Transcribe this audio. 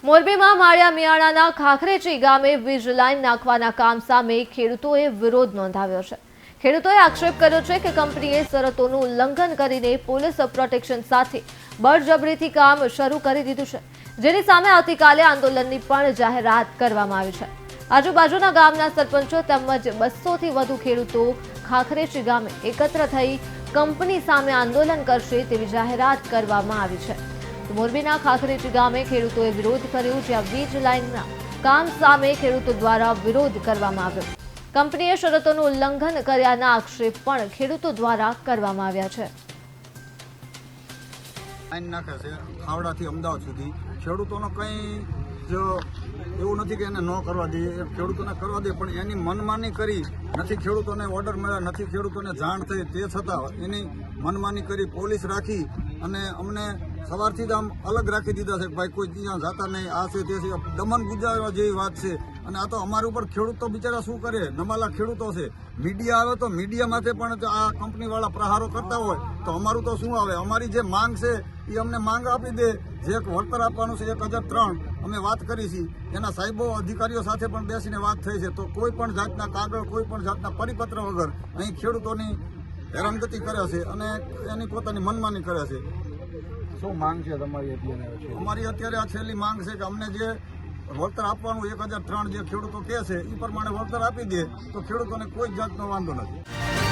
મોરબીમાં માળિયા મિયાણાના ખાખરેચી ગામે વીજ લાઇન નાખવાના કામ સામે ખેડૂતોએ વિરોધ નોંધાવ્યો છે। ખેડૂતોએ આક્ષેપ કર્યો છે કે કંપનીએ શરતોનું ઉલ્લંઘન કરીને પોલીસ પ્રોટેક્શન સાથે બળજબરીથી કામ શરૂ કરી દીધું છે, જેની સામે આવતીકાલે આંદોલનની પણ જાહેરાત કરવામાં આવી છે। આજુબાજુના ગામના સરપંચો તેમજ 200થી વધુ ખેડૂતો ખાખરેચી ગામે એકત્ર થઈ કંપની સામે આંદોલન કરશે તેવી જાહેરાત કરવામાં આવી છે। મોરબીના ખાખરેચી ગામે ખેડૂતોએ વિરોધ કર્યો, જ્યાં વીજ લાઇનના કામ સામે ખેડૂતો દ્વારા વિરોધ કરવામાં આવ્યો। કંપનીએ શરતોનું ઉલ્લંઘન કર્યાના આક્ષેપ પણ ખેડૂતો દ્વારા કરવામાં આવ્યા છે। લાઈન નાખે છે ખાવડાથી અમદાવાદ સુધી, ખેડૂતોનો કંઈ જો એવું નથી કે એને ન કરવા દે, ખેડૂતોને કરવા દે, પણ એની મનમાની કરી નથી, ખેડૂતોને ઓર્ડર મળ્યા નથી, ખેડૂતોને જાણ થઈ, તે છતાં એની મનમાની કરી પોલીસ રાખી અને અમને સવારથી જ આમ અલગ રાખી દીધા છે કે ભાઈ કોઈ ત્યાં જતા નહીં, આ છે તે છે, દમન ગુજારવા જેવી વાત છે। અને આ તો અમારી ઉપર ખેડૂતો બિચારા શું કરે, નમાલા ખેડૂતો છે। મીડિયા આવે તો મીડિયા માટે પણ આ કંપનીવાળા પ્રહારો કરતા હોય તો અમારું તો શું આવે। અમારી જે માંગ છે એ અમને માંગ આપી દે, જે વળતર આપવાનું છે 1003 અમે વાત કરી છે, એના સાહેબો અધિકારીઓ સાથે પણ બેસીને વાત થઈ છે, તો કોઈ પણ જાતના કાગળ, કોઈ પણ જાતના પરિપત્ર વગર અહીં ખેડૂતોની હેરાનગતિ કરે છે અને એની પોતાની મનમાની કરે છે। શું માંગ છે તમારી અત્યારે? અમારી અત્યારે આ છેલ્લી માંગ છે કે અમને જે વળતર આપવાનું 1003 જે ખેડૂતો કહે છે એ પ્રમાણે વળતર આપી દે તો ખેડૂતોને કોઈ જાતનો વાંધો નથી।